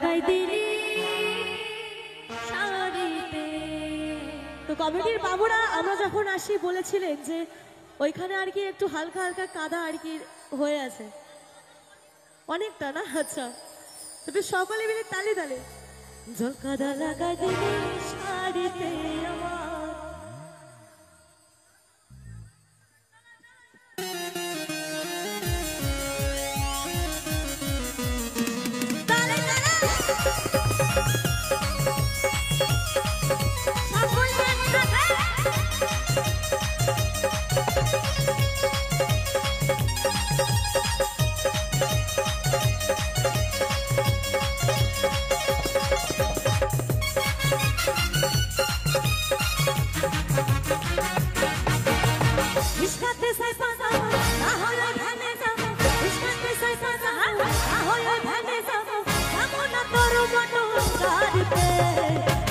লাগাই দিলি শাড়িতে। তো কমিটির বাবুরা আমরা যখন আসি বলেছিলেন যে ওইখানে আর কি একটু হালকা হালকা কাদা আর কি হয়ে আছে অনেকটা না। আচ্ছা একটু সকলে মিলে তালি তালে ঝলকাদা লাগাই দিলি শাড়িতে আমার।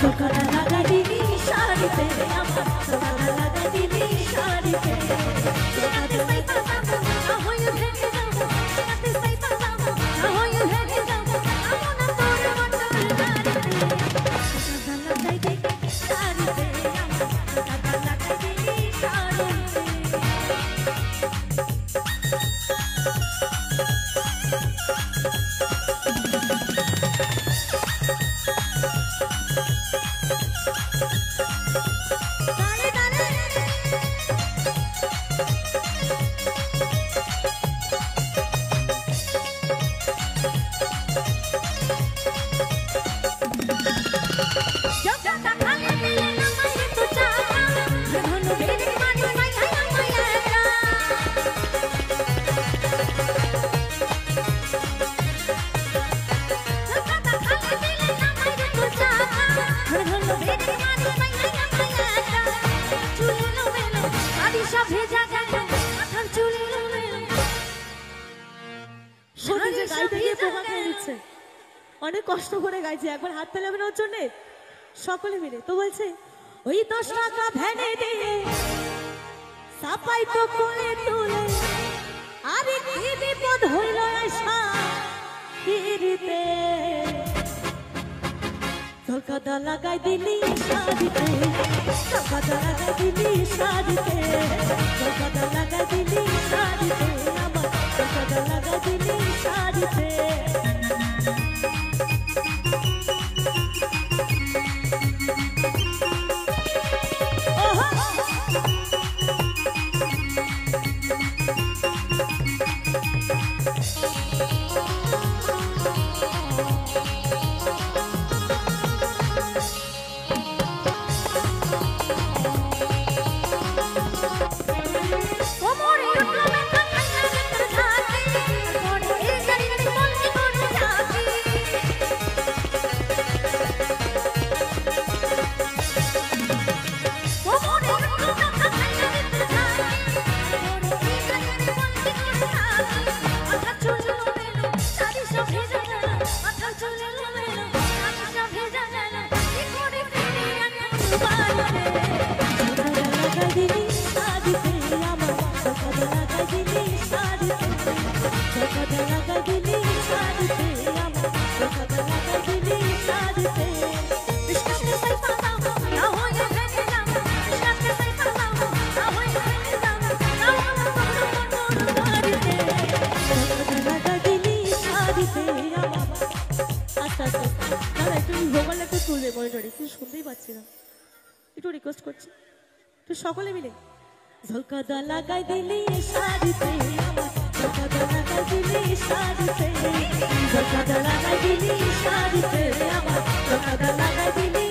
ঝলকাদা লাগাই দিলি শাড়িতে আমার, ঝলকাদা লাগাই দিলি শাড়িতে। ঝলকাদা লাগাই অনেক কষ্ট করে গাইছে, একবার হাত তালি হবে না ওর জন্যে সকলে মিলে। তো বলছে ওই 10 টাকা ভ্যানে দিয়ে সাপাই তো কোলে তুলে, আরে কি বিপদ হইল আশা ফিরিতে। ঝলকাদা লাগাই দিলি শাড়িতে, ঝলকাদা লাগাই দিলি শাড়িতে, ঝলকাদা লাগাই দিলি শাড়িতে আমার, ঝলকাদা লাগাই দিলি শাড়িতে। শুনতেই পাচ্ছি না, একটু রিকোয়েস্ট করছি একটু সকলে মিলে ঝলকাদা লাগাই দিলি শাড়িতে আমার, ঝলকাদা লাগাই দিলি শাড়িতে, ঝলকাদা লাগাই দিলি শাড়িতে আমার, ঝলকাদা লাগাই দিলি